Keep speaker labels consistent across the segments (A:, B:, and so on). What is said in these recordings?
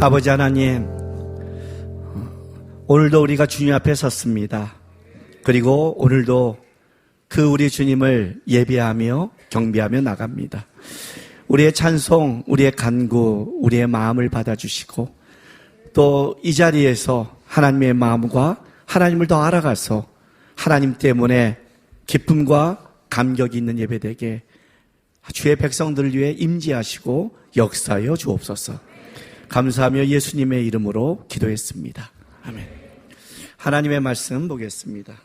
A: 아버지 하나님, 오늘도 우리가 주님 앞에 섰습니다. 그리고 오늘도 그 우리 주님을 예배하며 경배하며 나갑니다. 우리의 찬송, 우리의 간구, 우리의 마음을 받아주시고 또 이 자리에서 하나님의 마음과 하나님을 더 알아가서 하나님 때문에 기쁨과 감격이 있는 예배되게 주의 백성들을 위해 임재하시고 역사하여 주옵소서. 감사하며 예수님의 이름으로 기도했습니다. 아멘. 하나님의 말씀 보겠습니다.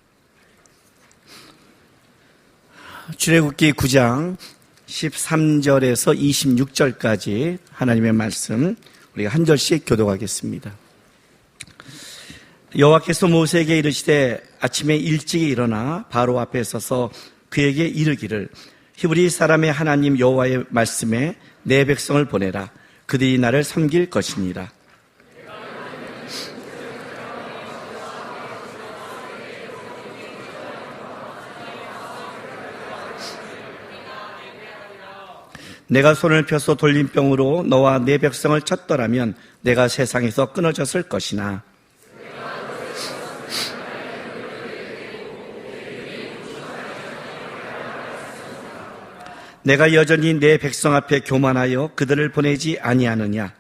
A: 출애굽기 9장 13절에서 26절까지 하나님의 말씀 우리가 한 절씩 교독하겠습니다. 여호와께서 모세에게 이르시되 아침에 일찍 일어나 바로 앞에 서서 그에게 이르기를 히브리 사람의 하나님 여호와의 말씀에 내 백성을 보내라. 그들이 나를 섬길 것이니라. 내가 손을 펴서 돌림병으로 너와 내 백성을 쳤더라면 내가 세상에서 끊어졌을 것이나 내가 여전히 내 백성 앞에 교만하여 그들을 보내지 아니하느냐.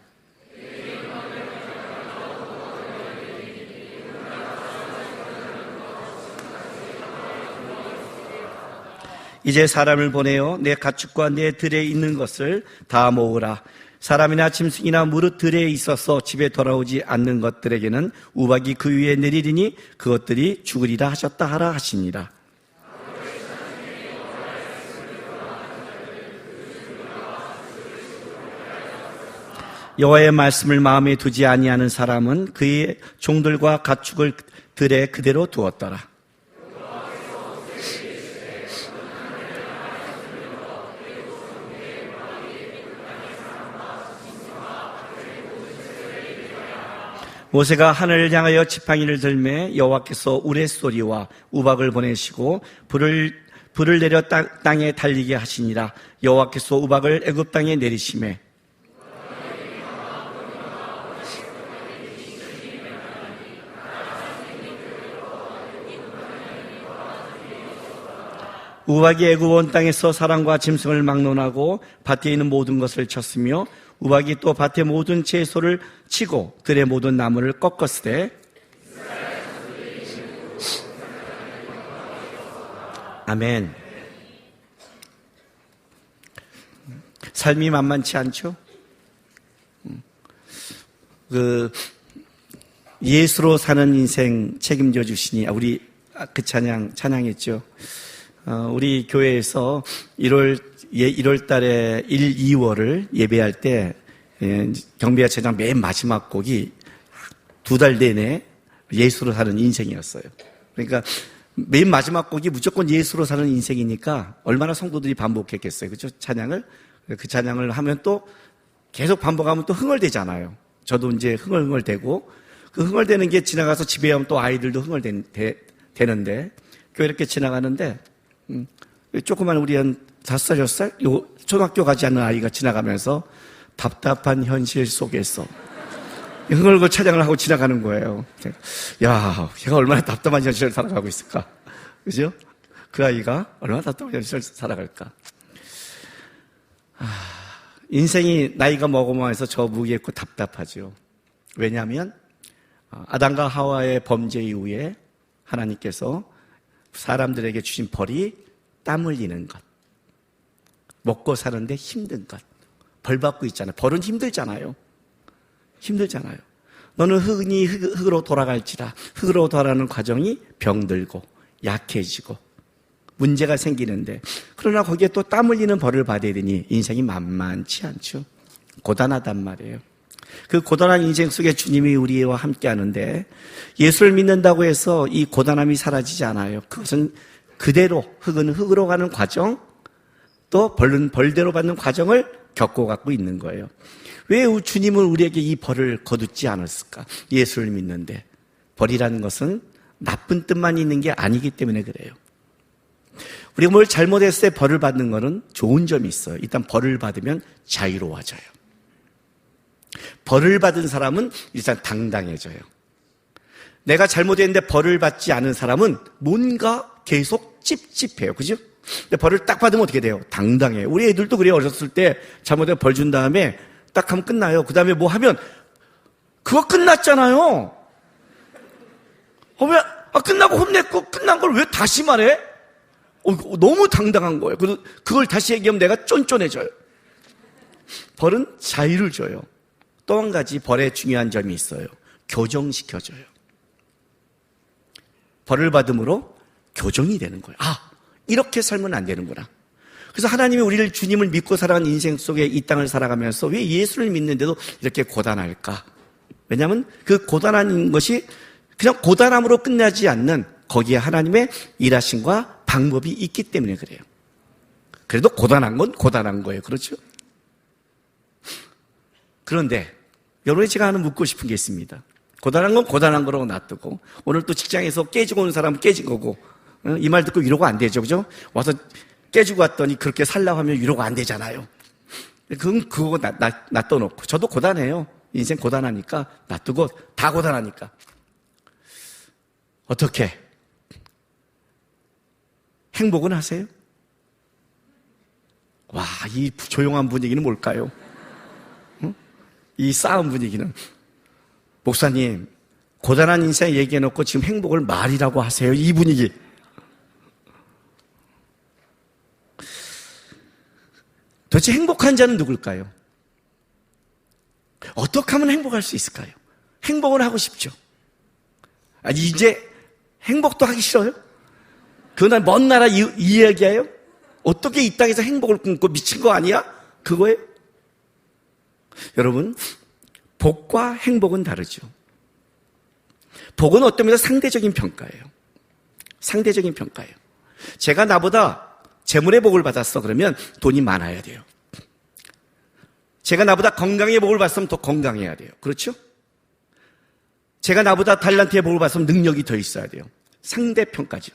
A: 이제 사람을 보내어 내 가축과 내 들에 있는 것을 다 모으라. 사람이나 짐승이나 무릇 들에 있어서 집에 돌아오지 않는 것들에게는 우박이 그 위에 내리리니 그것들이 죽으리라 하셨다 하라 하시니라. 여호와의 말씀을 마음에 두지 아니하는 사람은 그의 종들과 가축을 들에 그대로 두었더라. 모세가 하늘을 향하여 지팡이를 들매 여호와께서 우레소리와 우박을 보내시고 불을 내려 땅에 달리게 하시니라. 여호와께서 우박을 애굽 땅에 내리시매 우박이 애굽 온 땅에서 사람과 짐승을 막론하고 밭에 있는 모든 것을 쳤으며 우박이 또 밭의 모든 채소를 치고 들의 모든 나무를 꺾었으되 아멘. 삶이 만만치 않죠? 예수로 사는 인생 책임져 주시니 우리 그 찬양했죠. 우리 교회에서 1월 달에 1, 2월을 예배할 때 경배야체장 맨 마지막 곡이 2달 내내 예수로 사는 인생이었어요. 그러니까 맨 마지막 곡이 무조건 예수로 사는 인생이니까 얼마나 성도들이 반복했겠어요. 그렇죠? 찬양을. 그 찬양을 하면 또 계속 반복하면 또 흥얼대잖아요. 저도 이제 흥얼대고 그 흥얼대는 게 지나가서 집에 오면 또 아이들도 흥얼대는데 교회 이렇게 지나가는데 조그만 우리 한 5살, 6살? 요 초등학교 가지 않는 아이가 지나가면서 답답한 현실 속에서 흥얼거 찬양을 하고 지나가는 거예요. 야, 걔가 얼마나 답답한 현실을 살아가고 있을까? 그죠? 그 아이가 얼마나 답답한 현실을 살아갈까? 인생이 나이가 먹으면서 저 무기했고 답답하죠. 왜냐하면 아담과 하와의 범죄 이후에 하나님께서 사람들에게 주신 벌이 땀 흘리는 것, 먹고 사는데 힘든 것, 벌 받고 있잖아요. 벌은 힘들잖아요. 너는 흙으로 돌아갈지라. 흙으로 돌아가는 과정이 병들고 약해지고 문제가 생기는데, 그러나 거기에 또 땀 흘리는 벌을 받아야 되니 인생이 만만치 않죠. 고단하단 말이에요. 그 고단한 인생 속에 주님이 우리와 함께 하는데, 예수를 믿는다고 해서 이 고단함이 사라지지 않아요. 그것은 그대로 흙은 흙으로 가는 과정, 또 벌은 벌대로 받는 과정을 겪어가고 있는 거예요. 왜 주님은 우리에게 이 벌을 거두지 않았을까? 예수를 믿는데. 벌이라는 것은 나쁜 뜻만 있는 게 아니기 때문에 그래요. 우리가 뭘 잘못했을 때 벌을 받는 것은 좋은 점이 있어요. 일단 벌을 받으면 자유로워져요. 벌을 받은 사람은 일단 당당해져요. 내가 잘못했는데 벌을 받지 않은 사람은 뭔가 계속 찝찝해요. 그죠? 근데 벌을 딱 받으면 어떻게 돼요? 당당해요. 우리 애들도 그래요. 어렸을 때 잘못해서 벌 준 다음에 딱 하면 끝나요. 그 다음에 뭐 하면 그거 끝났잖아요. 끝나고 혼냈고 끝난 걸 왜 다시 말해? 너무 당당한 거예요. 그걸 다시 얘기하면 내가 쫀쫀해져요. 벌은 자유를 줘요. 또 한 가지 벌의 중요한 점이 있어요. 교정시켜줘요. 벌을 받음으로 교정이 되는 거예요. 이렇게 살면 안 되는구나. 그래서 하나님이 우리를 주님을 믿고 살아가는 인생 속에 이 땅을 살아가면서 왜 예수를 믿는데도 이렇게 고단할까? 왜냐하면 그 고단한 것이 그냥 고단함으로 끝나지 않는 거기에 하나님의 일하심과 방법이 있기 때문에 그래요. 그래도 고단한 건 고단한 거예요. 그렇죠? 그런데 여러분이 제가 하나 묻고 싶은 게 있습니다. 고단한 건 고단한 거라고 놔두고 오늘 또 직장에서 깨지고 온 사람은 깨진 거고 이 말 듣고 위로가 안 되죠. 그죠? 와서 깨지고 왔더니 그렇게 살라고 하면 위로가 안 되잖아요. 그거 놔둬놓고 저도 고단해요. 인생 고단하니까 놔두고 다 고단하니까 어떻게 행복은 하세요? 이 조용한 분위기는 뭘까요? 이 싸움 분위기는 목사님 고단한 인생 얘기해놓고 지금 행복을 말이라고 하세요. 이 분위기. 도대체 행복한 자는 누굴까요? 어떻게 하면 행복할 수 있을까요? 행복은 하고 싶죠. 이제 행복도 하기 싫어요? 그날 먼 나라 이야기예요? 어떻게 이 땅에서 행복을 꿈고 미친 거 아니야? 그거예요? 여러분, 복과 행복은 다르죠. 복은 어떤 면에서 상대적인 평가예요. 상대적인 평가예요. 제가 나보다 재물의 복을 받았어 그러면 돈이 많아야 돼요. 제가 나보다 건강의 복을 받았으면 더 건강해야 돼요. 그렇죠? 제가 나보다 달란트의 복을 받았으면 능력이 더 있어야 돼요. 상대평가죠.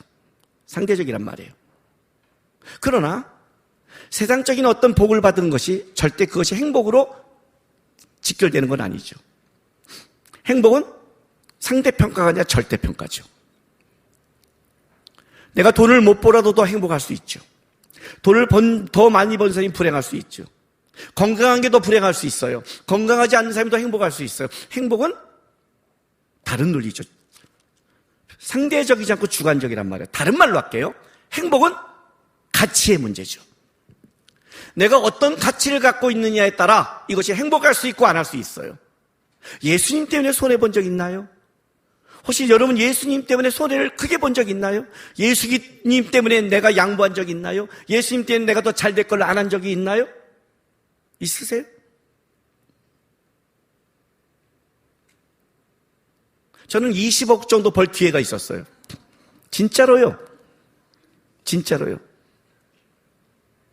A: 상대적이란 말이에요. 그러나 세상적인 어떤 복을 받은 것이 절대 그것이 행복으로 직결되는 건 아니죠. 행복은 상대평가가 아니라 절대평가죠. 내가 돈을 못 벌어도 더 행복할 수 있죠. 돈을 더 많이 번 사람이 불행할 수 있죠. 건강한 게 더 불행할 수 있어요. 건강하지 않는 사람이 더 행복할 수 있어요. 행복은 다른 논리죠. 상대적이지 않고 주관적이란 말이에요. 다른 말로 할게요. 행복은 가치의 문제죠. 내가 어떤 가치를 갖고 있느냐에 따라 이것이 행복할 수 있고 안 할 수 있어요. 예수님 때문에 손해본 적 있나요? 혹시 여러분 예수님 때문에 손해를 크게 본 적 있나요? 예수님 때문에 내가 양보한 적 있나요? 예수님 때문에 내가 더 잘 될 걸 안 한 적이 있나요? 있으세요? 저는 20억 정도 벌 기회가 있었어요. 진짜로요. 진짜로요.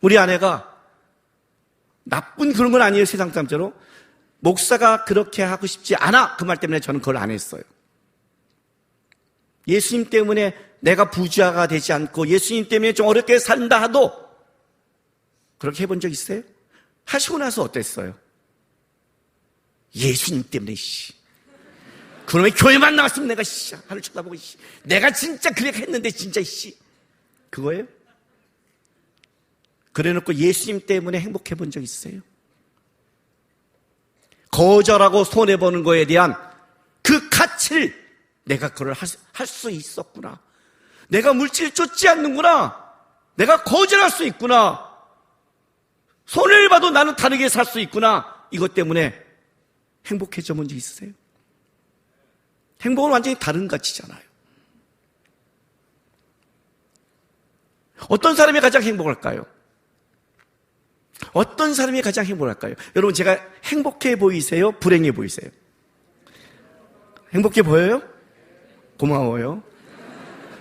A: 우리 아내가 나쁜 그런 건 아니에요. 세상 사람처럼. 목사가 그렇게 하고 싶지 않아. 그 말 때문에 저는 그걸 안 했어요. 예수님 때문에 내가 부자가 되지 않고 예수님 때문에 좀 어렵게 산다 하도 그렇게 해본 적 있어요? 하시고 나서 어땠어요? 예수님 때문에 그놈의 교회만 나왔으면 내가 하늘 쳐다보고 내가 진짜 그렇게 했는데 진짜 그거예요? 그래놓고 예수님 때문에 행복해 본 적 있어요? 거절하고 손해보는 거에 대한 그 가치를 내가 그걸 할 수 있었구나. 내가 물질 쫓지 않는구나. 내가 거절할 수 있구나. 손해를 봐도 나는 다르게 살 수 있구나. 이것 때문에 행복해져 본 적 있으세요? 행복은 완전히 다른 가치잖아요. 어떤 사람이 가장 행복할까요? 어떤 사람이 가장 행복할까요? 여러분 제가 행복해 보이세요? 불행해 보이세요? 행복해 보여요? 고마워요.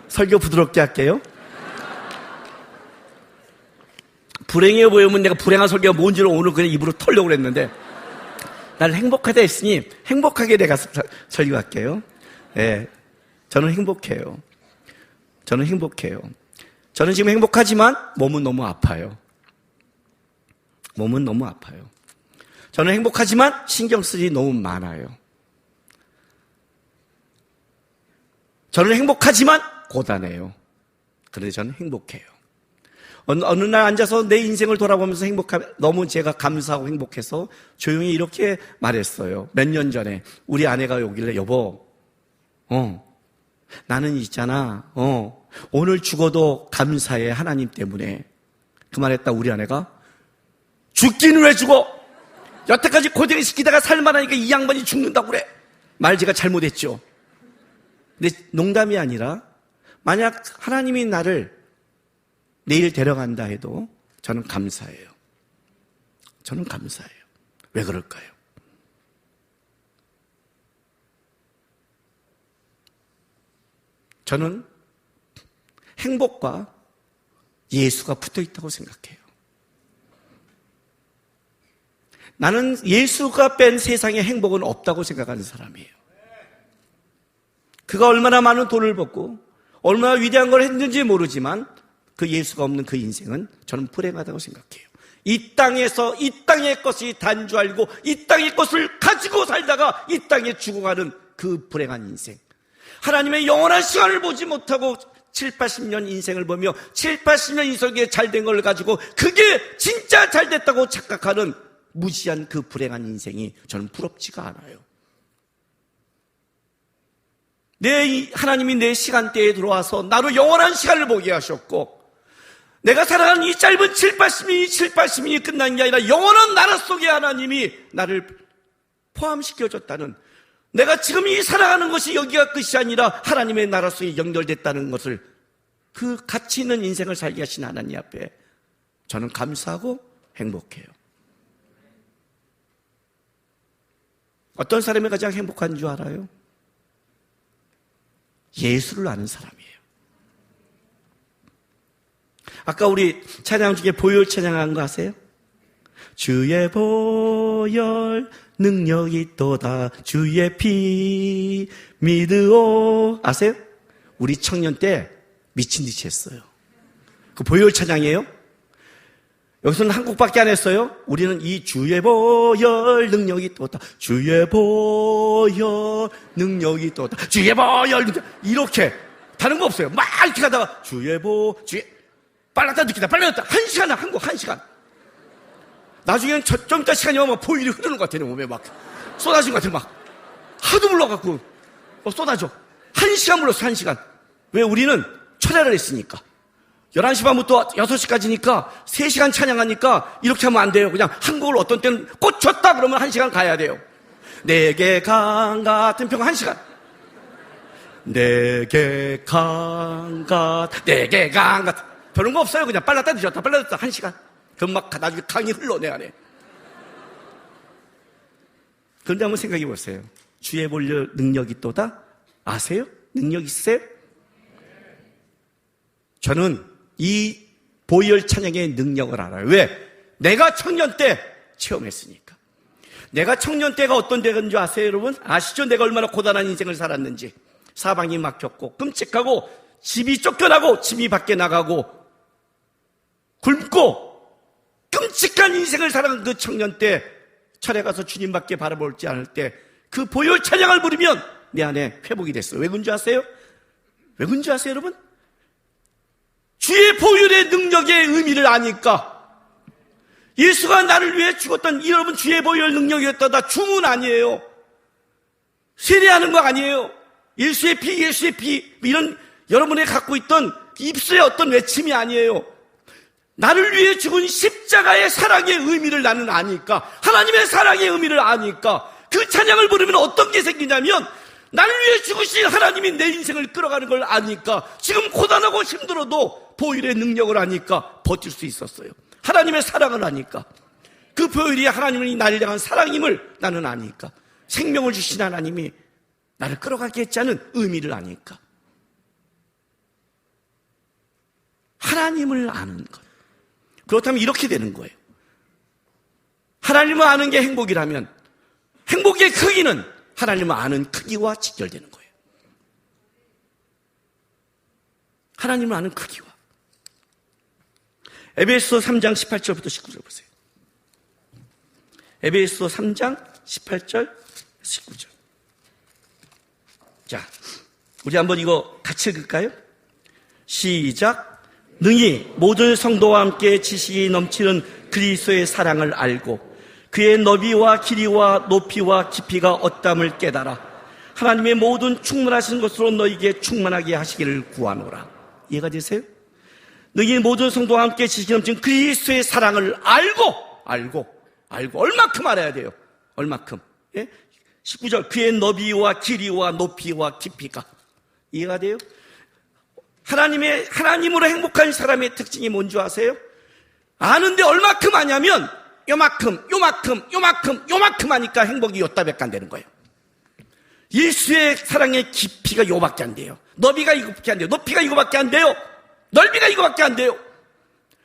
A: 설교 부드럽게 할게요. 불행해 보이면 내가 불행한 설교가 뭔지를 오늘 그냥 입으로 털려고 그랬는데 나를 행복하다 했으니 행복하게 내가 설교할게요. 네, 저는 행복해요. 저는 행복해요. 저는 지금 행복하지만 몸은 너무 아파요. 몸은 너무 아파요. 저는 행복하지만 신경 쓸 일이 너무 많아요. 저는 행복하지만 고단해요. 그런데 저는 행복해요. 어느 날 앉아서 내 인생을 돌아보면서 너무 제가 감사하고 행복해서 조용히 이렇게 말했어요. 몇 년 전에 우리 아내가 오길래, 여보, 나는 있잖아, 오늘 죽어도 감사해, 하나님 때문에. 그 말했다 우리 아내가, 죽기는 왜 죽어? 여태까지 고생시키다가 살만하니까 이 양반이 죽는다고 그래. 말 제가 잘못했죠. 근데 농담이 아니라 만약 하나님이 나를 내일 데려간다 해도 저는 감사해요. 저는 감사해요. 왜 그럴까요? 저는 행복과 예수가 붙어 있다고 생각해요. 나는 예수가 뺀 세상에 행복은 없다고 생각하는 사람이에요. 그가 얼마나 많은 돈을 벌고 얼마나 위대한 걸 했는지 모르지만 그 예수가 없는 그 인생은 저는 불행하다고 생각해요. 이 땅에서 이 땅의 것이 단 줄 알고 이 땅의 것을 가지고 살다가 이 땅에 죽어가는 그 불행한 인생. 하나님의 영원한 시간을 보지 못하고 7, 80년 인생을 보며 7, 80년 인생에 잘된 걸 가지고 그게 진짜 잘됐다고 착각하는 무지한 그 불행한 인생이 저는 부럽지가 않아요. 하나님이 내 시간대에 들어와서 나로 영원한 시간을 보게 하셨고 내가 살아가는 이 짧은 7, 80년이 끝난 게 아니라 영원한 나라 속에 하나님이 나를 포함시켜줬다는, 내가 지금 이 살아가는 것이 여기가 끝이 아니라 하나님의 나라 속에 연결됐다는 것을, 그 가치 있는 인생을 살게 하신 하나님 앞에 저는 감사하고 행복해요. 어떤 사람이 가장 행복한 줄 알아요? 예수를 아는 사람이에요. 아까 우리 찬양 중에 보혈 찬양한 거 아세요? 주의 보혈 능력이 있도다 주의 피 믿으오. 아세요? 우리 청년 때 미친 듯이 했어요. 그 보혈 찬양이에요. 여기서는 한 곡밖에 안 했어요. 우리는 이 주의 보혈 능력이 있도다 주의 보혈 능력이 있도다 주의 보혈 능력, 이렇게 다른 거 없어요. 막 이렇게 가다가 주의 빨랐다 늦겠다 빨랐다, 한 시간 한 곡, 한 시간. 나중에는 좀 이따 시간이 오면 보혈이 흐르는 것 같아요. 몸에 막 쏟아진 것 같아요. 막 하도 불러갖고 쏟아져. 한 시간 불렀어, 한 시간. 왜? 우리는 철야를 했으니까. 11시 반부터 6시까지니까 3시간 찬양하니까 이렇게 하면 안 돼요. 그냥 한 곡을 어떤 때는 꽂혔다 그러면 1시간 가야 돼요. 내게 강 같은 평 1시간. 내게 강 같은. 그런 거 없어요. 그냥 빨랐다 늦었다 1시간. 그럼 막 나중에 강이 흘러 내 안에. 그런데 한번 생각해 보세요. 주의 보혈 능력이 있도다 아세요? 능력 있으세요? 저는 이 보혈 찬양의 능력을 알아요. 왜? 내가 청년 때 체험했으니까. 내가 청년 때가 어떤 때인 줄 아세요, 여러분? 아시죠? 내가 얼마나 고단한 인생을 살았는지. 사방이 막혔고 끔찍하고 집이 쫓겨나고 집이 밖에 나가고 굶고 끔찍한 인생을 살아간 그 청년 때, 철에 가서 주님밖에 바라볼지 않을 때 그 보혈 찬양을 부르면 내 안에 회복이 됐어요. 왜 그런지 아세요? 왜 그런지 아세요, 여러분? 주의 보혈의 능력의 의미를 아니까. 예수가 나를 위해 죽었던, 여러분, 주의 보혈 능력이었다. 주문 아니에요. 세례하는 거 아니에요. 예수의 피, 이런 여러분이 갖고 있던 입술의 어떤 외침이 아니에요. 나를 위해 죽은 십자가의 사랑의 의미를 나는 아니까, 하나님의 사랑의 의미를 아니까 그 찬양을 부르면 어떤 게 생기냐면, 나를 위해 죽으신 하나님이 내 인생을 끌어가는 걸 아니까, 지금 고단하고 힘들어도 보혈의 능력을 아니까 버틸 수 있었어요. 하나님의 사랑을 아니까, 그 보혈이 하나님이 나를 향한 사랑임을 나는 아니까, 생명을 주신 하나님이 나를 끌어가게 했지 않은 의미를 아니까. 하나님을 아는 것. 그렇다면 이렇게 되는 거예요. 하나님을 아는 게 행복이라면 행복의 크기는 하나님을 아는 크기와 직결되는 거예요. 하나님을 아는 크기와. 에베소 3장 18절부터 19절 보세요. 에베소 3장 18절 19절. 자, 우리 한번 이거 같이 읽을까요? 시작. 능히 모든 성도와 함께 지식이 넘치는 그리스도의 사랑을 알고 그의 너비와 길이와 높이와 깊이가 어떠함을 깨달아 하나님의 모든 충만하신 것으로 너희에게 충만하게 하시기를 구하노라. 이해가 되세요? 너희 모든 성도와 함께 지식이 넘치는 그리스도의 사랑을 알고 얼마큼 알아야 돼요? 얼마큼? 예? 19절. 그의 너비와 길이와 높이와 깊이가. 이해가 돼요? 하나님으로 행복한 사람의 특징이 뭔지 아세요? 아는데 얼마큼 아냐면 요만큼 하니까 행복이 요따밖에 안 되는 거예요. 예수의 사랑의 깊이가 요밖에 안 돼요. 너비가 이거밖에 안 돼요. 높이가 이거밖에 안 돼요. 넓이가 이거밖에 안 돼요.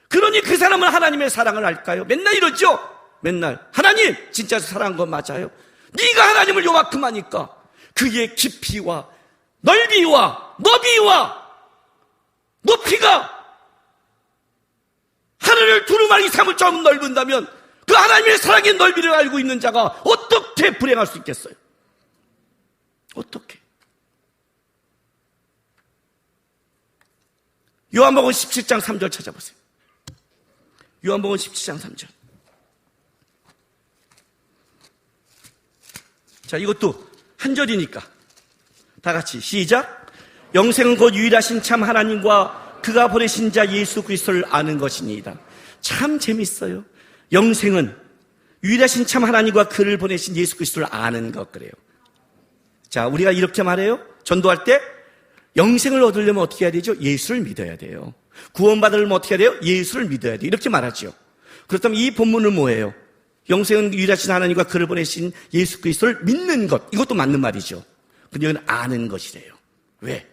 A: 그러니 그 사람은 하나님의 사랑을 알까요? 맨날 이러죠. 맨날 하나님 진짜 사랑한 건 맞아요. 네가 하나님을 요만큼 하니까 그의 깊이와 넓이와 너비와 높이가 하늘을 두루마리 삼을 좀 넓은다면 그 하나님의 사랑의 넓이를 알고 있는 자가 어떻게 불행할 수 있겠어요? 어떻게? 요한복음 17장 3절 찾아보세요. 요한복음 17장 3절. 자, 이것도 한 절이니까 다 같이 시작. 영생은 곧 유일하신 참 하나님과 그가 보내신 자 예수 그리스도를 아는 것이니이다. 참 재밌어요. 영생은 유일하신 참 하나님과 그를 보내신 예수 그리스도를 아는 것 그래요. 자, 우리가 이렇게 말해요. 전도할 때 영생을 얻으려면 어떻게 해야 되죠? 예수를 믿어야 돼요. 구원받으려면 어떻게 해야 돼요? 예수를 믿어야 돼요. 이렇게 말하죠. 그렇다면 이 본문은 뭐예요? 영생은 유일하신 하나님과 그를 보내신 예수 그리스도를 믿는 것. 이것도 맞는 말이죠. 근데 이건 아는 것이래요. 왜?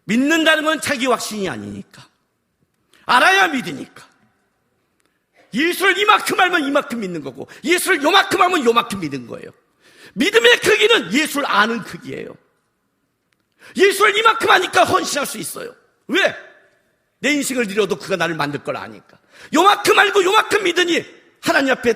A: 믿는다는 건 자기 확신이 아니니까. 알아야 믿으니까. 예수를 이만큼 알면 이만큼 믿는 거고 예수를 요만큼 하면 요만큼 믿는 거예요. 믿음의 크기는 예수를 아는 크기예요. 예수를 이만큼 하니까 헌신할 수 있어요. 왜? 내 인생을 잃어도 그가 나를 만들 걸 아니까. 요만큼 알고 요만큼 믿으니 하나님 앞에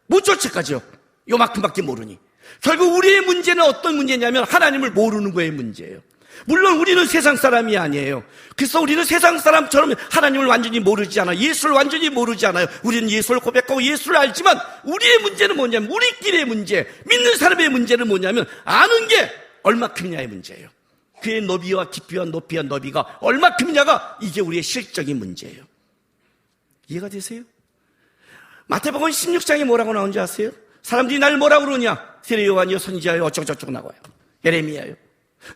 A: 못 쫓아가죠. 요만큼밖에 모르니. 결국 우리의 문제는 어떤 문제냐면 하나님을 모르는 거의 문제예요. 물론 우리는 세상 사람이 아니에요. 그래서 우리는 세상 사람처럼 하나님을 완전히 모르지 않아요. 예수를 완전히 모르지 않아요. 우리는 예수를 고백하고 예수를 알지만 우리의 문제는 뭐냐면 우리끼리의 문제, 믿는 사람의 문제는 뭐냐면 아는 게 얼마큼이냐의 문제예요. 그의 너비와 깊이와 높이와 너비가 얼마큼이냐가 이게 우리의 실적인 문제예요. 이해가 되세요? 마태복음 16장에 뭐라고 나오는지 아세요? 사람들이 날 뭐라고 그러냐? 세례 요한이요 선지자요 어쩌고저쩌고 나와요. 예레미야요.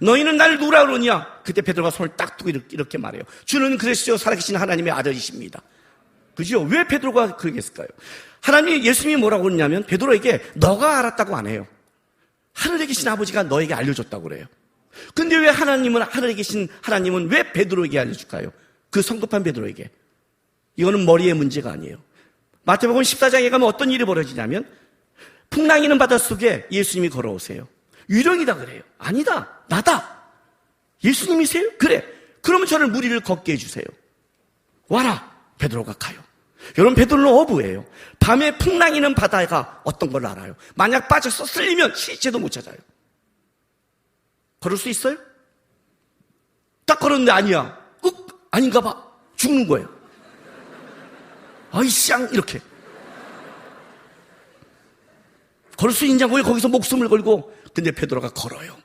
A: 너희는 날 누구라 그러냐? 그때 베드로가 손을 딱 두고 이렇게 말해요. 주는 그리스도 살아계신 하나님의 아들이십니다. 그죠? 왜 베드로가 그러겠을까요? 하나님이 예수님이 뭐라고 그러냐면 베드로에게 너가 알았다고 안 해요. 하늘에 계신 아버지가 너에게 알려줬다고 그래요. 근데 왜 하늘에 계신 하나님은 왜 베드로에게 알려줄까요? 그 성급한 베드로에게. 이거는 머리의 문제가 아니에요. 마태복음 14장에 가면 어떤 일이 벌어지냐면 풍랑이는 바닷속에 예수님이 걸어오세요. 유령이다 그래요. 아니다. 나다. 예수님이세요? 그래. 그러면 저를 물 위를 걷게 해주세요. 와라. 베드로가 가요. 여러분 베드로는 어부예요. 밤에 풍랑이는 바다가 어떤 걸 알아요. 만약 빠져서 쓸리면 시체도 못 찾아요. 걸을 수 있어요? 딱 걸었는데 아니야. 아닌가 봐. 죽는 거예요. 아이 쌍 이렇게. 걸을 수 있냐고 왜 거기서 목숨을 걸고. 근데 베드로가 걸어요.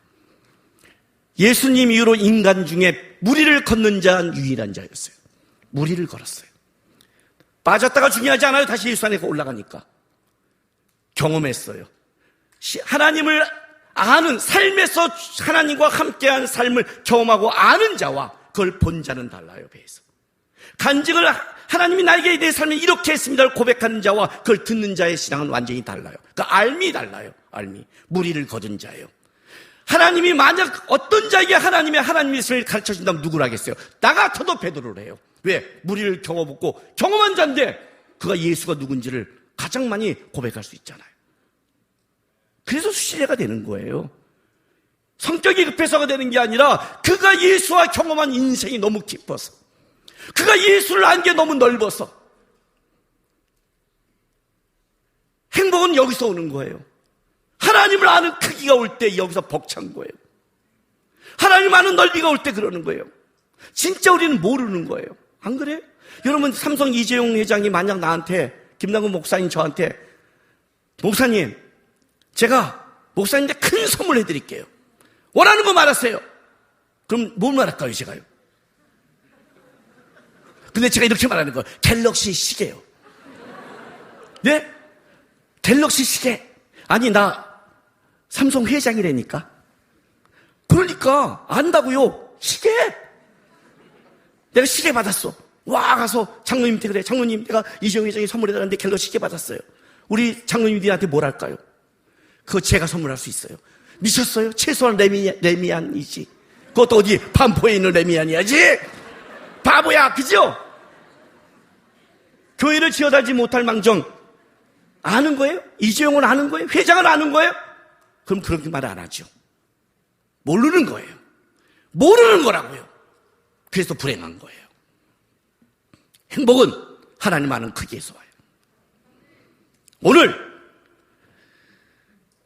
A: 예수님 이후로 인간 중에 무리를 걷는 자는 유일한 자였어요. 무리를 걸었어요. 빠졌다가 중요하지 않아요. 다시 예수 안에 올라가니까. 경험했어요. 하나님을 아는 삶에서 하나님과 함께한 삶을 경험하고 아는 자와 그걸 본 자는 달라요. 배에서. 간증을 하나님이 나에게 내 삶에 이렇게 했습니다를 고백하는 자와 그걸 듣는 자의 신앙은 완전히 달라요. 그 알미 달라요. 알미. 무리를 거둔 자예요. 하나님이 만약 어떤 자에게 하나님의 있음을 가르쳐준다면 누구를 하겠어요? 나 같아도 베드로를 해요. 왜? 무리를 경험했고 경험한 자인데 그가 예수가 누군지를 가장 많이 고백할 수 있잖아요. 그래서 수시례가 되는 거예요. 성격이 급해서가 되는 게 아니라 그가 예수와 경험한 인생이 너무 깊어서 그가 예수를 안 게 너무 넓어서 행복은 여기서 오는 거예요. 하나님을 아는 크기가 올 때 여기서 벅찬 거예요. 하나님 아는 넓이가 올 때 그러는 거예요. 진짜 우리는 모르는 거예요. 안 그래요? 여러분, 삼성 이재용 회장이 만약 나한테, 김남근 목사님 저한테, 목사님, 제가 목사님한테 큰 선물 해드릴게요. 원하는 거 말하세요. 그럼 뭘 말할까요, 제가요? 근데 제가 이렇게 말하는 거예요. 갤럭시 시계요. 네? 갤럭시 시계. 아니, 나 삼성 회장이라니까. 그러니까 안다고요. 시계. 내가 시계 받았어. 와, 가서 장로님한테 그래. 장로님, 내가 이재용 회장이 선물해달라는데 갤럭시 시계 받았어요. 우리 장로님들한테 뭘 할까요? 그거 제가 선물할 수 있어요. 미쳤어요? 최소한 레미안이지. 그것도 어디 반포에 있는 레미안이야지. 바보야, 그죠? 교회를 지어달지 못할 망정 아는 거예요? 이재용은 아는 거예요? 회장은 아는 거예요? 그럼 그렇게 말 안 하죠. 모르는 거예요. 모르는 거라고요. 그래서 불행한 거예요. 행복은 하나님 아는 크기에서 와요. 오늘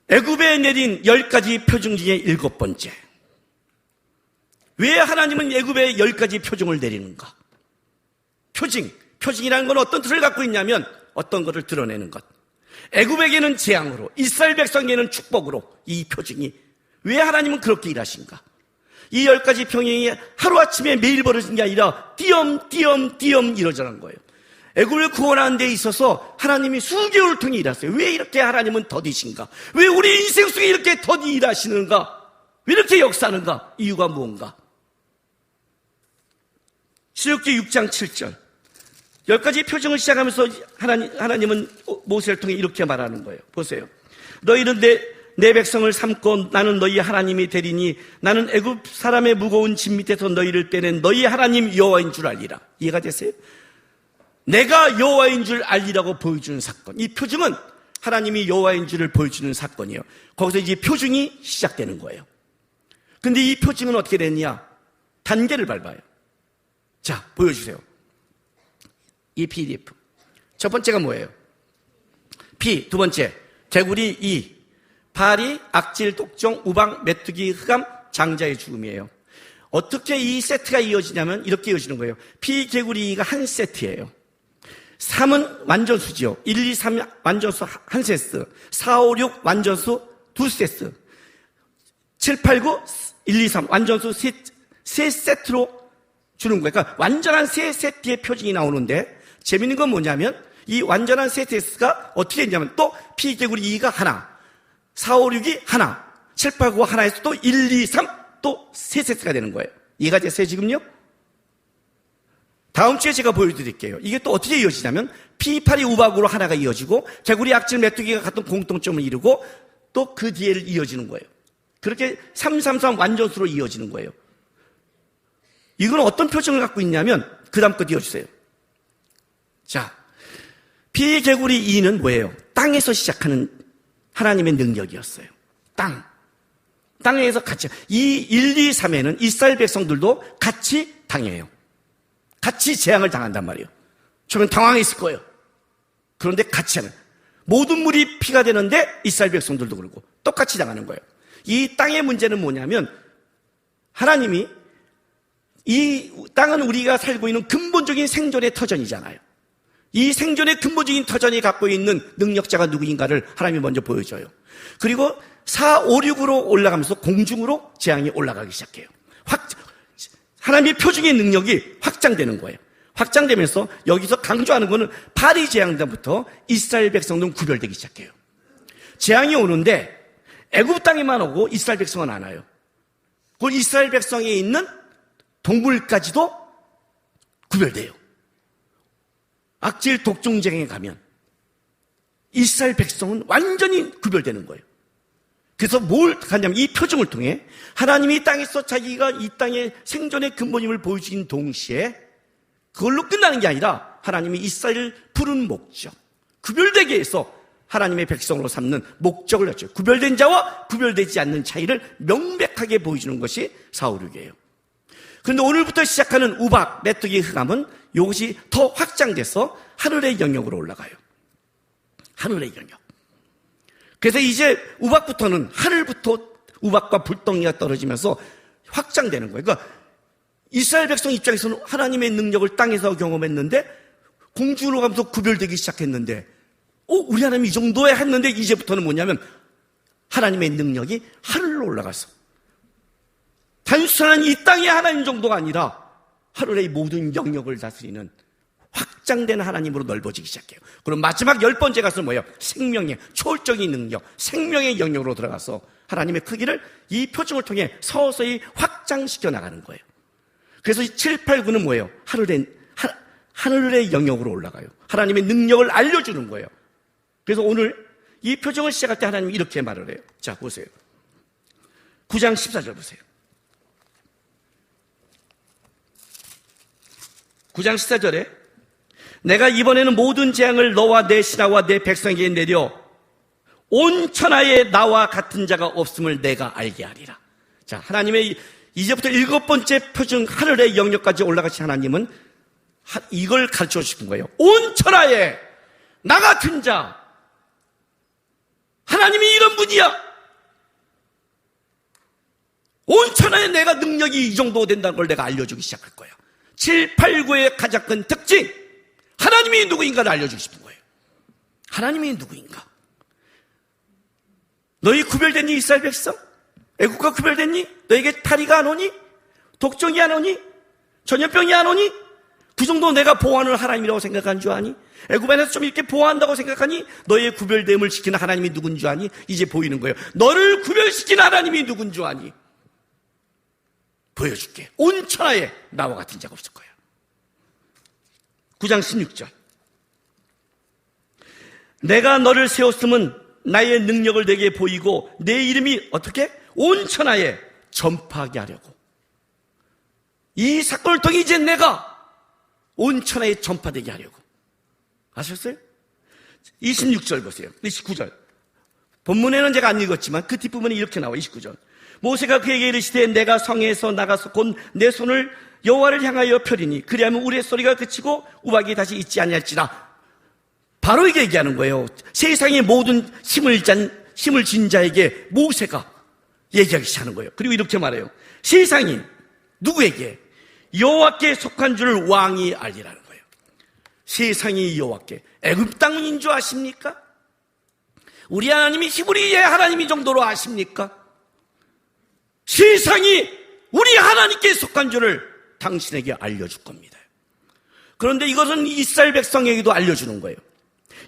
A: 애굽에 내린 10가지 표징 중에 7번째. 왜 하나님은 애굽에 10가지 표징을 내리는가? 표징이라는 건 어떤 뜻을 갖고 있냐면 어떤 것을 드러내는 것. 애굽에게는 재앙으로, 이스라엘 백성에게는 축복으로 이 표징이 왜 하나님은 그렇게 일하신가? 이 10가지 표징이 하루아침에 매일 벌어진 게 아니라 띄엄띄엄 이루어지는 거예요. 애굽을 구원하는 데 있어서 하나님이 수개월 통해 일하세요. 왜 이렇게 하나님은 더디신가? 왜 우리 인생 속에 이렇게 더디 일하시는가? 왜 이렇게 역사하는가? 이유가 무언가? 출애굽기 6장 7절 10가지 표징을 시작하면서 하나님은 모세를 통해 이렇게 말하는 거예요. 보세요. 너희는 내 백성을 삼고 나는 너희 하나님이 되리니 나는 애굽 사람의 무거운 짐 밑에서 너희를 빼낸 너희 하나님 여호와인 줄 알리라. 이해가 되세요? 내가 여호와인 줄 알리라고 보여주는 사건. 이 표징은 하나님이 여호와인 줄을 보여주는 사건이에요. 거기서 이제 표징이 시작되는 거예요. 근데 이 표징은 어떻게 됐냐? 단계를 밟아요. 자, 보여주세요. 이 PDF. 첫 번째가 뭐예요? P. 두 번째, 개구리 E. 파리, 악질, 독종, 우방, 메뚜기, 흑암, 장자의 죽음이에요. 어떻게 이 세트가 이어지냐면 이렇게 이어지는 거예요. P, 개구리 E가 한 세트예요. 3은 완전수죠. 1, 2, 3 완전수 한 세트. 4, 5, 6 완전수 두 세트. 7, 8, 9, 1, 2, 3 완전수 세 세트로 주는 거예요. 그러니까 완전한 세 세트의 표징이 나오는데 재밌는 건 뭐냐면 이 완전한 세 세트가 어떻게 했냐면 또 P, 개구리 E가 하나, 4, 5, 6이 하나, 7, 8, 9가 하나에서 또 1, 2, 3 또 세 세트가 되는 거예요. 이해가 됐어요 지금요? 다음 주에 제가 보여드릴게요. 이게 또 어떻게 이어지냐면 P, 8이 우박으로 하나가 이어지고 개구리, 악질, 메뚜기가 같은 공통점을 이루고 또 그 뒤에를 이어지는 거예요. 그렇게 3, 3, 3 완전수로 이어지는 거예요. 이건 어떤 표정을 갖고 있냐면 그 다음 거 띄워주세요. 자, P, 개구리, E는 뭐예요? 땅에서 시작하는 하나님의 능력이었어요. 땅에서 같이. 이 1, 2, 3에는 이스라엘 백성들도 같이 당해요. 같이 재앙을 당한단 말이에요. 처음엔 당황했을 거예요. 그런데 같이 하는. 모든 물이 피가 되는데 이스라엘 백성들도 그러고 똑같이 당하는 거예요. 이 땅의 문제는 뭐냐면 하나님이 이 땅은 우리가 살고 있는 근본적인 생존의 터전이잖아요. 이 생존의 근본적인 터전이 갖고 있는 능력자가 누구인가를 하나님이 먼저 보여줘요. 그리고 4, 5, 6으로 올라가면서 공중으로 재앙이 올라가기 시작해요. 하나님의 표징의 능력이 확장되는 거예요. 확장되면서 여기서 강조하는 거는 파리 재앙부터 이스라엘 백성들은 구별되기 시작해요. 재앙이 오는데 애굽 땅에만 오고 이스라엘 백성은 안 와요. 그 이스라엘 백성에 있는 동물까지도 구별돼요. 악질 독종쟁에 가면 이스라엘 백성은 완전히 구별되는 거예요. 그래서 뭘 하냐면 이 표징을 통해 하나님이 이 땅에서 자기가 이 땅의 생존의 근본임을 보여주긴 동시에 그걸로 끝나는 게 아니라 하나님이 이스라엘을 부른 목적, 구별되게 해서 하나님의 백성으로 삼는 목적을 갖죠. 구별된 자와 구별되지 않는 차이를 명백하게 보여주는 것이 4, 5, 6이에요. 그런데 오늘부터 시작하는 우박, 메뚜기, 흑암은 이것이 더 확장돼서 하늘의 영역으로 올라가요. 하늘의 영역. 그래서 이제 우박부터는 하늘부터 우박과 불덩이가 떨어지면서 확장되는 거예요. 그러니까 이스라엘 백성 입장에서는 하나님의 능력을 땅에서 경험했는데 공중으로 가면서 구별되기 시작했는데 우리 하나님 이 정도에 했는데 이제부터는 뭐냐면 하나님의 능력이 하늘로 올라가서 단순한 이 땅의 하나님 정도가 아니라 하늘의 모든 영역을 다스리는 확장된 하나님으로 넓어지기 시작해요. 그럼 마지막 10번째 가서는 뭐예요? 생명의 초월적인 능력, 생명의 영역으로 들어가서 하나님의 크기를 이 표징을 통해 서서히 확장시켜 나가는 거예요. 그래서 이 7, 8, 9는 뭐예요? 하늘의 영역으로 올라가요. 하나님의 능력을 알려주는 거예요. 그래서 오늘 이 표징을 시작할 때 하나님이 이렇게 말을 해요. 자, 보세요. 9장 14절 보세요. 9장 14절에 내가 이번에는 모든 재앙을 너와 내 신하와 내 백성에게 내려 온 천하에 나와 같은 자가 없음을 내가 알게 하리라. 자, 하나님의 이제부터 7번째 표징 하늘의 영역까지 올라가신 하나님은 이걸 가르쳐 주신 거예요. 온 천하에 나 같은 자, 하나님이 이런 분이야. 온 천하에 내가 능력이 이 정도 된다는 걸 내가 알려주기 시작할 거야. 7, 8, 9의 가장 큰 특징, 하나님이 누구인가를 알려주고 싶은 거예요. 하나님이 누구인가? 너희 구별됐니 이스라엘 백성? 애국과 구별됐니? 너에게 탈의가 안 오니? 독종이 안 오니? 전염병이 안 오니? 그 정도 내가 보호하는 하나님이라고 생각한 줄 아니? 애국에서 좀 이렇게 보호한다고 생각하니? 너의 구별됨을 시키는 하나님이 누군 줄 아니? 이제 보이는 거예요. 너를 구별시키는 하나님이 누군 줄 아니? 보여줄게. 온 천하에 나와 같은 자가 없을 거야. 9장 16절. 내가 너를 세웠음은 나의 능력을 내게 보이고 내 이름이 어떻게? 온 천하에 전파하게 하려고. 이 사건을 통해 이제 내가 온 천하에 전파되게 하려고. 아셨어요? 26절 보세요. 29절. 본문에는 제가 안 읽었지만 그 뒷부분이 이렇게 나와. 29절. 모세가 그에게 이르시되 내가 성에서 나가서 곧 내 손을 여호와를 향하여 펴리니 그리하면 우리의 소리가 그치고 우박이 다시 있지 아니할지라. 바로 이게 얘기하는 거예요. 세상의 모든 힘을 진 자에게 모세가 얘기하기 시작하는 거예요. 그리고 이렇게 말해요. 세상이 누구에게? 여호와께 속한 줄 왕이 알리라는 거예요. 세상이 여호와께. 애굽 땅인 줄 아십니까? 우리 하나님이 히브리의 하나님이 정도로 아십니까? 세상이 우리 하나님께 속한 줄을 당신에게 알려줄 겁니다. 그런데 이것은 이스라엘 백성에게도 알려주는 거예요.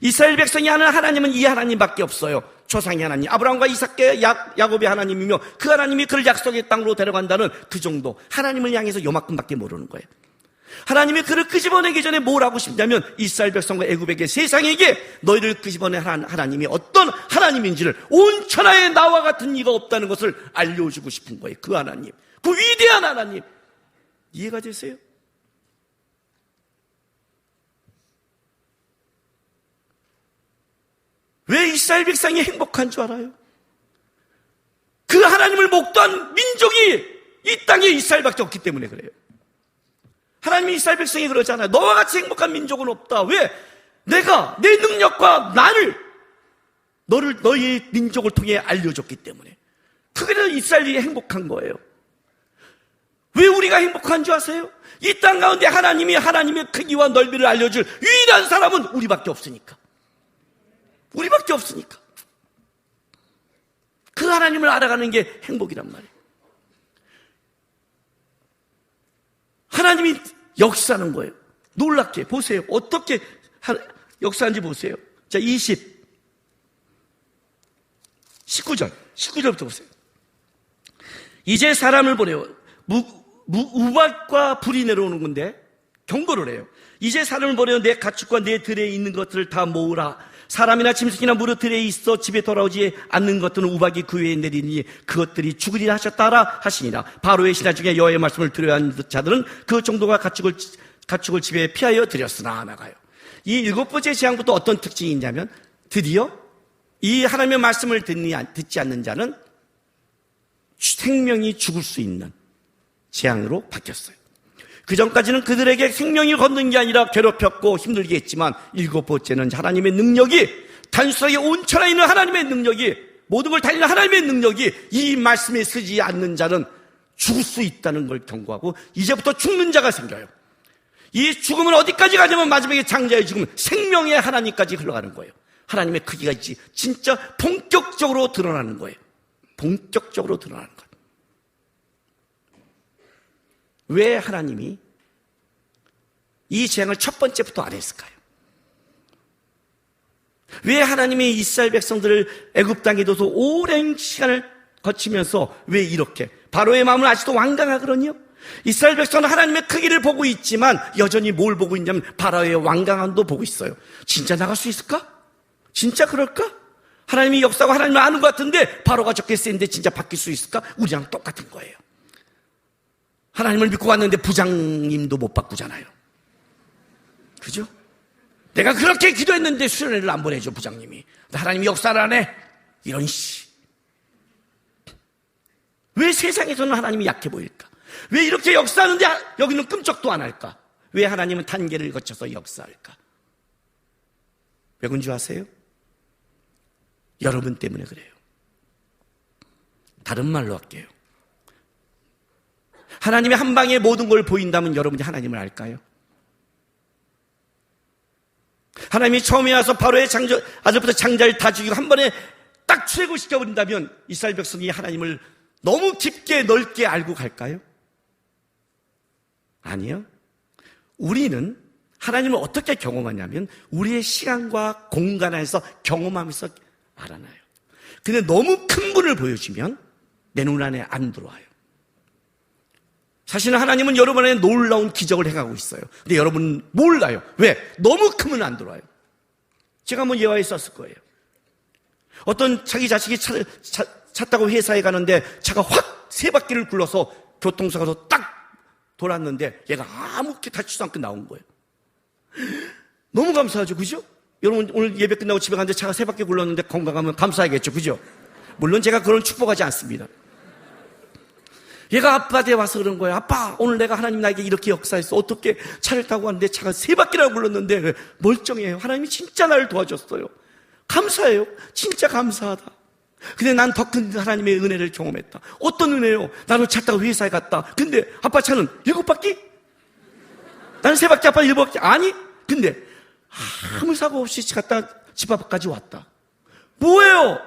A: 이스라엘 백성이 아는 하나님은 이 하나님밖에 없어요. 조상의 하나님, 아브라함과 이삭의 야곱의 하나님이며 그 하나님이 그를 약속의 땅으로 데려간다는 그 정도. 하나님을 향해서 요만큼밖에 모르는 거예요. 하나님이 그를 끄집어내기 전에 뭘 하고 싶냐면 이스라엘 백성과 애굽에게, 세상에게 너희를 끄집어낸 하나님이 어떤 하나님인지를, 온 천하에 나와 같은 이가 없다는 것을 알려주고 싶은 거예요. 그 하나님, 그 위대한 하나님. 이해가 되세요? 왜 이스라엘 백성이 행복한 줄 알아요? 그 하나님을 목도한 민족이 이 땅에 이스라엘밖에 없기 때문에 그래요. 하나님이 이스라엘 백성이 그러잖아요. 너와 같이 행복한 민족은 없다. 왜? 내가 내 능력과 너를 너희 민족을 통해 알려줬기 때문에. 그게 이스라엘이 행복한 거예요. 왜 우리가 행복한 줄 아세요? 이 땅 가운데 하나님의 크기와 넓이를 알려줄 유일한 사람은 우리밖에 없으니까. 우리밖에 없으니까. 그 하나님을 알아가는 게 행복이란 말이에요. 하나님이 역사하는 거예요. 놀랍게 보세요. 어떻게 역사하는지 보세요. 자, 19절부터 보세요. 이제 사람을 보내요. 우박과 불이 내려오는 건데 경고를 해요. 이제 사람을 보내어 내 가축과 내 들에 있는 것들을 다 모으라. 사람이나 짐승이나 무릇 들에 있어 집에 돌아오지 않는 것들은 우박이 그 위에 내리니 그것들이 죽으리라 하셨다라 하시니라. 바로의 신하 중에 여호와의 말씀을 들어야 하는 자들은 그 정도가 가축을 집에 피하여 드렸으나 나가요. 이 7번째 재앙부터 어떤 특징이 있냐면 드디어 이 하나님의 말씀을 듣지 않는 자는 생명이 죽을 수 있는 재앙으로 바뀌었어요. 그 전까지는 그들에게 생명이 걷는 게 아니라 괴롭혔고 힘들게 했지만 7번째는 하나님의 능력이 단순하게 온천하에 있는 하나님의 능력이, 모든 걸 달리는 하나님의 능력이 이 말씀에 서지 않는 자는 죽을 수 있다는 걸 경고하고, 이제부터 죽는 자가 생겨요. 이 죽음은 어디까지 가냐면 마지막에 장자의 죽음, 생명의 하나님까지 흘러가는 거예요. 하나님의 크기가 있지 진짜 본격적으로 드러나는 거예요. 본격적으로 드러나는 거예요. 왜 하나님이 이 재앙을 첫 번째부터 안 했을까요? 왜 하나님이 이스라엘 백성들을 애굽 땅에 둬서 오랜 시간을 거치면서 왜 이렇게 바로의 마음은 아직도 완강하거든요. 이스라엘 백성은 하나님의 크기를 보고 있지만 여전히 뭘 보고 있냐면 바로의 완강함도 보고 있어요. 진짜 나갈 수 있을까? 진짜 그럴까? 하나님이 역사하고 하나님을 아는 것 같은데 바로가 저렇게 센데 진짜 바뀔 수 있을까? 우리랑 똑같은 거예요. 하나님을 믿고 왔는데 부장님도 못 바꾸잖아요. 그죠? 내가 그렇게 기도했는데 수련회를 안 보내줘, 부장님이. 하나님이 역사를 안 해? 이런 씨. 왜 세상에서는 하나님이 약해 보일까? 왜 이렇게 역사하는데 여기는 끔찍도 안 할까? 왜 하나님은 단계를 거쳐서 역사할까? 왜 그런 줄 아세요? 여러분 때문에 그래요. 다른 말로 할게요. 하나님이 한 방에 모든 걸 보인다면 여러분이 하나님을 알까요? 하나님이 처음에 와서 바로의 아들부터 장자를 다 죽이고 한 번에 딱 출애굽시켜버린다면 이스라엘 백성이 하나님을 너무 깊게 넓게 알고 갈까요? 아니요. 우리는 하나님을 어떻게 경험하냐면 우리의 시간과 공간 안에서 경험하면서 알아나요. 근데 너무 큰 분을 보여주면 내 눈 안에 안 들어와요. 사실은 하나님은 여러분 안에 놀라운 기적을 행하고 있어요. 근데 여러분은 몰라요. 왜? 너무 크면 안 들어와요. 제가 한번 예화에 썼을 거예요. 어떤 자기 자식이 차 타고 회사에 가는데 차가 확 세 바퀴를 굴러서 교통사가 딱 돌았는데 얘가 아무렇게 다치지도 않고 나온 거예요. 너무 감사하죠. 그죠? 여러분 오늘 예배 끝나고 집에 갔는데 차가 세 바퀴 굴렀는데 건강하면 감사하겠죠. 그죠? 물론 제가 그런 축복하지 않습니다. 얘가 아빠한테 와서 그런 거예요. 아빠, 오늘 내가 하나님 나에게 이렇게 역사했어. 어떻게 차를 타고 왔는데 차가 세 바퀴나 굴렀는데 멀쩡해요. 하나님이 진짜 나를 도와줬어요. 감사해요. 진짜 감사하다. 근데 난 더 큰 하나님의 은혜를 경험했다. 어떤 은혜요? 나는 차 타고 회사에 갔다. 근데 아빠 차는 7바퀴? 나는 3바퀴, 아빠 7바퀴. 아니? 근데 아무 사고 없이 갔다 집 앞까지 왔다. 뭐예요?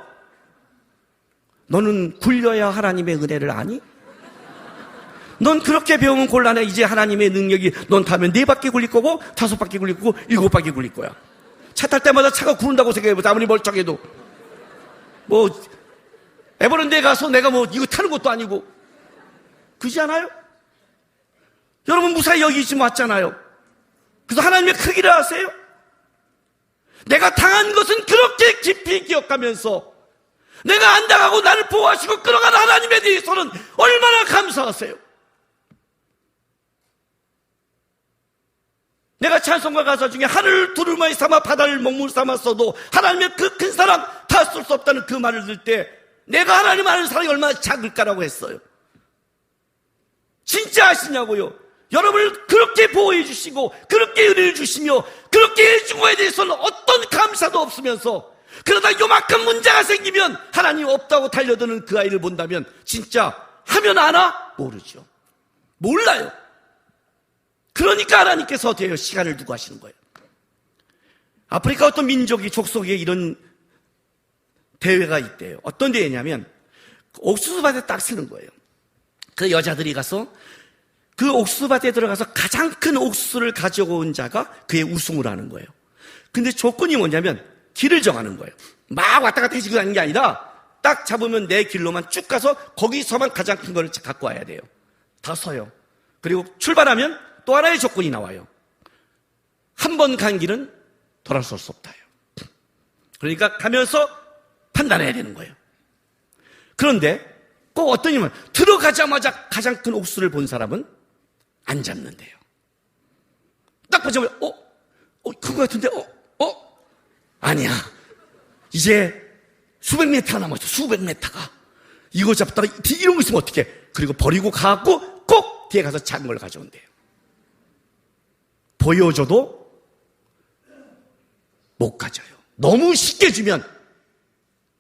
A: 너는 굴려야 하나님의 은혜를 아니? 넌 그렇게 배우면 곤란해. 이제 하나님의 능력이 넌 타면 4바퀴 굴릴 거고 5바퀴 굴릴 거고 7바퀴 굴릴 거야. 차 탈 때마다 차가 구른다고 생각해보자. 아무리 멀쩡해도 에버랜드에 가서 내가 이거 타는 것도 아니고 그렇지 않아요? 여러분 무사히 여기 지금 왔잖아요. 그래서 하나님의 크기를 아세요? 내가 당한 것은 그렇게 깊이 기억하면서 내가 안 당하고 나를 보호하시고 끌어가는 하나님에 대해서는 얼마나 감사하세요? 내가 찬송가 가사 중에 하늘을 두루마리 삼아 바다를 먹물 삼았어도 하나님의 그 큰 사랑 다 쓸 수 없다는 그 말을 들을 때 내가 하나님 아는 사랑이 얼마나 작을까라고 했어요. 진짜 아시냐고요? 여러분을 그렇게 보호해 주시고 그렇게 은혜를 주시며 그렇게 해준 거에 대해서는 어떤 감사도 없으면서 그러다 요만큼 문제가 생기면 하나님 없다고 달려드는 그 아이를 본다면 진짜 하면 아나? 모르죠. 몰라요. 그러니까 하나님께서 대여 시간을 두고 하시는 거예요. 아프리카 어떤 민족이 족속에 이런 대회가 있대요. 어떤 대회냐면 옥수수밭에 딱 쓰는 거예요. 그 여자들이 가서 그 옥수수밭에 들어가서 가장 큰 옥수수를 가져온 자가 그의 우승을 하는 거예요. 근데 조건이 뭐냐면 길을 정하는 거예요. 막 왔다 갔다 해지고 가는 게 아니라 딱 잡으면 내 길로만 쭉 가서 거기서만 가장 큰 거를 갖고 와야 돼요. 다 서요. 그리고 출발하면 또 하나의 조건이 나와요. 한 번 간 길은 돌아설 수 없다요. 그러니까 가면서 판단해야 되는 거예요. 그런데 꼭 어떤 이면 들어가자마자 가장 큰 옥수수를 본 사람은 안 잡는데요. 딱 보자마자 큰 거 같은데 아니야. 이제 수백 미터가 남았어. 수백 미터가. 이거 잡다가 이런 거 있으면 어떡해. 그리고 버리고 가고 꼭 뒤에 가서 작은 걸 가져온대요. 보여줘도 못 가져요. 너무 쉽게 주면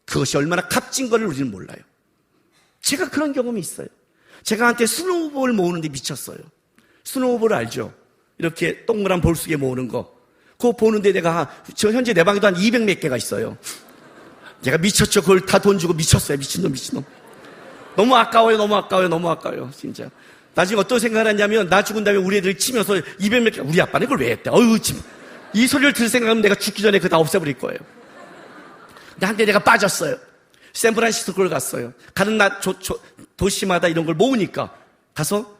A: 그것이 얼마나 값진 걸 우리는 몰라요. 제가 그런 경험이 있어요. 제가 한때 스노우볼 모으는데 미쳤어요. 스노우볼 알죠? 이렇게 동그란 볼 속에 모으는 거. 그거 보는데 저 현재 내 방에도 한 200 몇 개가 있어요. 제가 미쳤죠. 그걸 다 돈 주고 미쳤어요. 미친놈. 너무 아까워요. 진짜. 나중에 어떤 생각을 했냐면, 나 죽은 다음에 우리 애들 치면서 200 몇 개, 우리 아빠는 그걸 왜 했대? 참. 이 소리를 들을 생각하면 내가 죽기 전에 그거 다 없애버릴 거예요. 근데 한때 내가 빠졌어요. 샌프란시스코를 갔어요. 가는 날 도시마다 이런 걸 모으니까 가서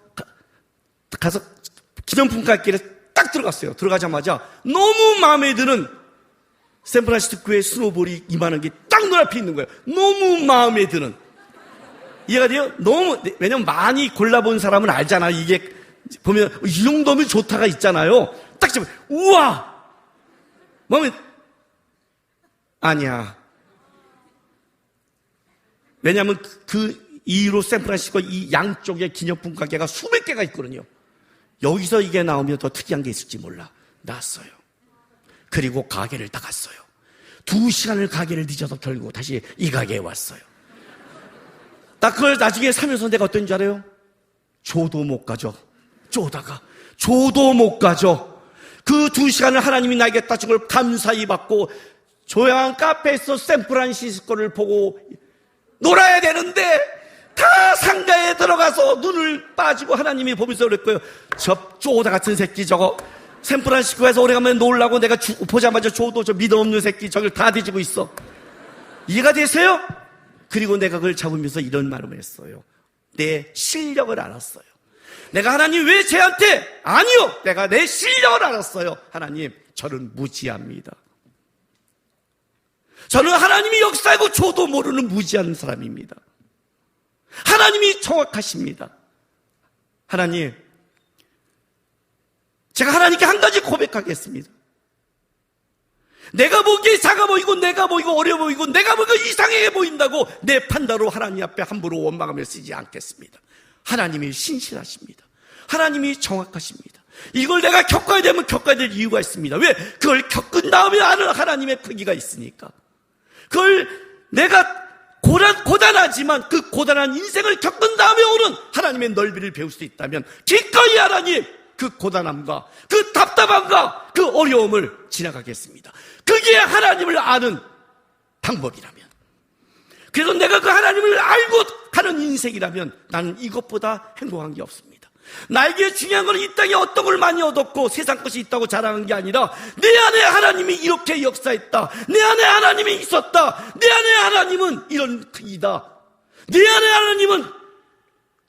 A: 기념품 깎기를 딱 들어갔어요. 들어가자마자 너무 마음에 드는 샌프란시스코의 스노볼이 이만한 게 딱 눈앞에 있는 거예요. 너무 마음에 드는. 이해가 돼요? 왜냐면 많이 골라본 사람은 알잖아요. 이게 보면 이 정도면 좋다가 있잖아요. 딱 잡으면 우와! 마음에 아니야. 왜냐하면 그 이후로 샌프란시스코 이 양쪽에 기념품 가게가 수백 개가 있거든요. 여기서 이게 나오면 더 특이한 게 있을지 몰라. 나왔어요. 그리고 가게를 다 갔어요. 2시간을 가게를 늦어서 결국 다시 이 가게에 왔어요. 딱 그걸 나중에 사면서 내가 어떤 줄 알아요? 조도 못 가죠. 조도 못 가죠. 그 2시간을 하나님이 나에게 따준 걸 감사히 받고 조용한 카페에서 샌프란시스코를 보고 놀아야 되는데 다 상가에 들어가서 눈을 빠지고 하나님이 보면서 그랬고요. 저 쪼다 같은 새끼 저거 샌프란시스코에서 오래간만에 놀라고 내가 보자마자 조도 저 믿음 없는 새끼 저걸 다 뒤지고 있어. 이해가 되세요? 그리고 내가 그걸 잡으면서 이런 말을 했어요. 내 실력을 알았어요. 내가 하나님 왜 쟤한테 아니요. 내가 내 실력을 알았어요. 하나님 저는 무지합니다. 저는 하나님이 역사하고 저도 모르는 무지한 사람입니다. 하나님이 정확하십니다. 하나님, 제가 하나님께 한 가지 고백하겠습니다. 내가 보기에 작아 보이고 내가 보이고 어려 보이고 내가 보기에 이상하게 보인다고 내 판단으로 하나님 앞에 함부로 원망하며 쓰지 않겠습니다. 하나님이 신실하십니다. 하나님이 정확하십니다. 이걸 내가 겪어야 되면 겪어야 될 이유가 있습니다. 왜? 그걸 겪은 다음에 아는 하나님의 크기가 있으니까. 그걸 내가 고단하지만 그 고단한 인생을 겪은 다음에 오는 하나님의 넓이를 배울 수 있다면 기꺼이 하나님 그 고단함과 그 답답함과 그 어려움을 지나가겠습니다. 그게 하나님을 아는 방법이라면, 그래서 내가 그 하나님을 알고 가는 인생이라면 나는 이것보다 행복한 게 없습니다. 나에게 중요한 건 이 땅에 어떤 걸 많이 얻었고 세상 것이 있다고 자랑한 게 아니라 내 안에 하나님이 이렇게 역사했다, 내 안에 하나님이 있었다, 내 안에 하나님은 이런 크기다, 내 안에 하나님은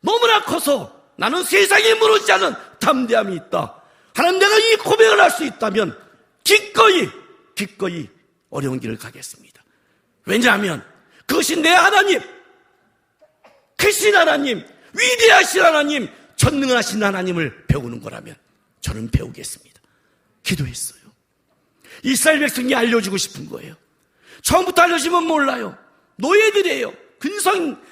A: 너무나 커서 나는 세상에 무너지지 않은 담대함이 있다. 하나님, 내가 이 고백을 할 수 있다면 기꺼이 어려운 길을 가겠습니다. 왜냐하면 그것이 내 하나님, 크신 하나님, 위대하신 하나님, 전능하신 하나님을 배우는 거라면 저는 배우겠습니다. 기도했어요. 이스라엘 백성이 알려주고 싶은 거예요. 처음부터 알려주면 몰라요. 노예들이에요.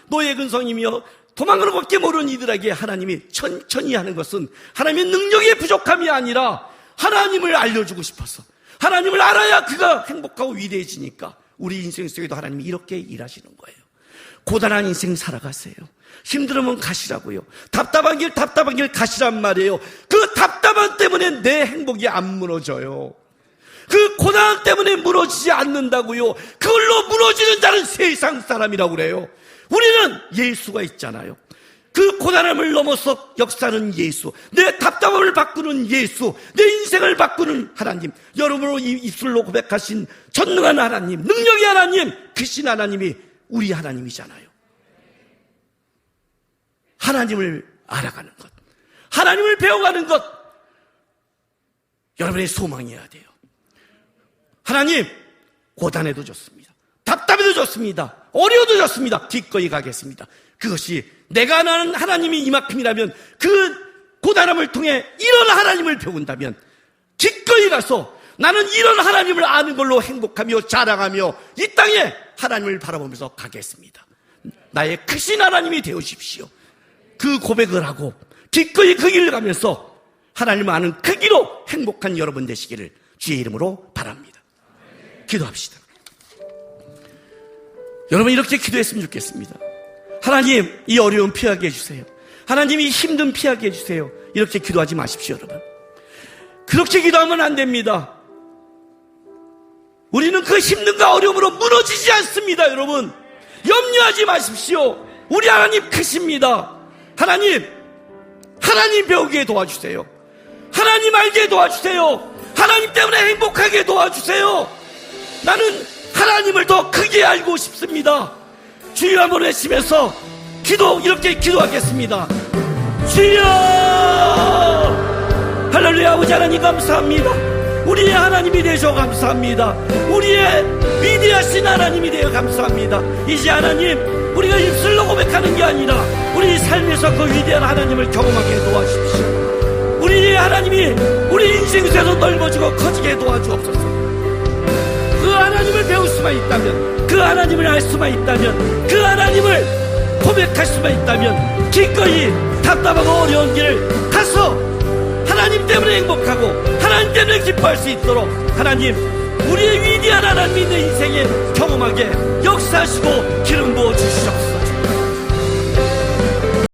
A: 노예 근성이며 도망가는 것밖에 모르는 이들에게 하나님이 천천히 하는 것은 하나님의 능력의 부족함이 아니라 하나님을 알려주고 싶어서, 하나님을 알아야 그가 행복하고 위대해지니까 우리 인생 속에도 하나님이 이렇게 일하시는 거예요. 고단한 인생 살아가세요. 힘들으면 가시라고요. 답답한 길 가시란 말이에요. 그 답답함 때문에 내 행복이 안 무너져요. 그 고난 때문에 무너지지 않는다고요. 그걸로 무너지는 자는 세상 사람이라고 그래요. 우리는 예수가 있잖아요. 그 고난함을 넘어서 역사하는 예수, 내 답답함을 바꾸는 예수, 내 인생을 바꾸는 하나님, 여러분으로 입술로 고백하신 전능한 하나님, 능력의 하나님, 크신 하나님이 우리 하나님이잖아요. 하나님을 알아가는 것, 하나님을 배워가는 것, 여러분의 소망이어야 돼요. 하나님, 고단해도 좋습니다. 답답해도 좋습니다. 어려워도 좋습니다. 기꺼이 가겠습니다. 그것이 내가 아는 하나님이 이만큼이라면, 그 고단함을 통해 이런 하나님을 배운다면 기꺼이 가서 나는 이런 하나님을 아는 걸로 행복하며 자랑하며 이 땅에 하나님을 바라보면서 가겠습니다. 나의 크신 하나님이 되어주십시오. 그 고백을 하고 기꺼이 그 길을 가면서 하나님을 아는 그 길로 행복한 여러분 되시기를 주의 이름으로 바랍니다. 기도합시다. 여러분 이렇게 기도했으면 좋겠습니다. 하나님 이 어려움 피하게 해주세요. 하나님 이 힘든 피하게 해주세요. 이렇게 기도하지 마십시오. 여러분 그렇게 기도하면 안 됩니다. 우리는 그 힘든가 어려움으로 무너지지 않습니다. 여러분 염려하지 마십시오. 우리 하나님 크십니다. 하나님 배우게 도와주세요. 하나님 알게 도와주세요. 하나님 때문에 행복하게 도와주세요. 나는 하나님을 더 크게 알고 싶습니다. 주여 한번 외치면서 이렇게 기도하겠습니다. 주여 할렐루야. 아버지 하나님 감사합니다. 우리의 하나님이 되셔 감사합니다. 우리의 위대하신 하나님이 되어 감사합니다. 이제 하나님 우리가 입술로 고백하는 게 아니라 우리 삶에서 그 위대한 하나님을 경험하게 도와주십시오. 우리의 하나님이 우리 인생에서 넓어지고 커지게 도와주옵소서. 그 하나님을 배울 수만 있다면, 그 하나님을 알 수만 있다면, 그 하나님을 고백할 수만 있다면 기꺼이 답답하고 어려운 길을 가서 하나님 때문에 행복하고 하나님 때문에 기뻐할 수 있도록 하나님 우리의 위대한 하나님이 내 인생에 경험하게 역사하시고 기름 부어 주시옵소서.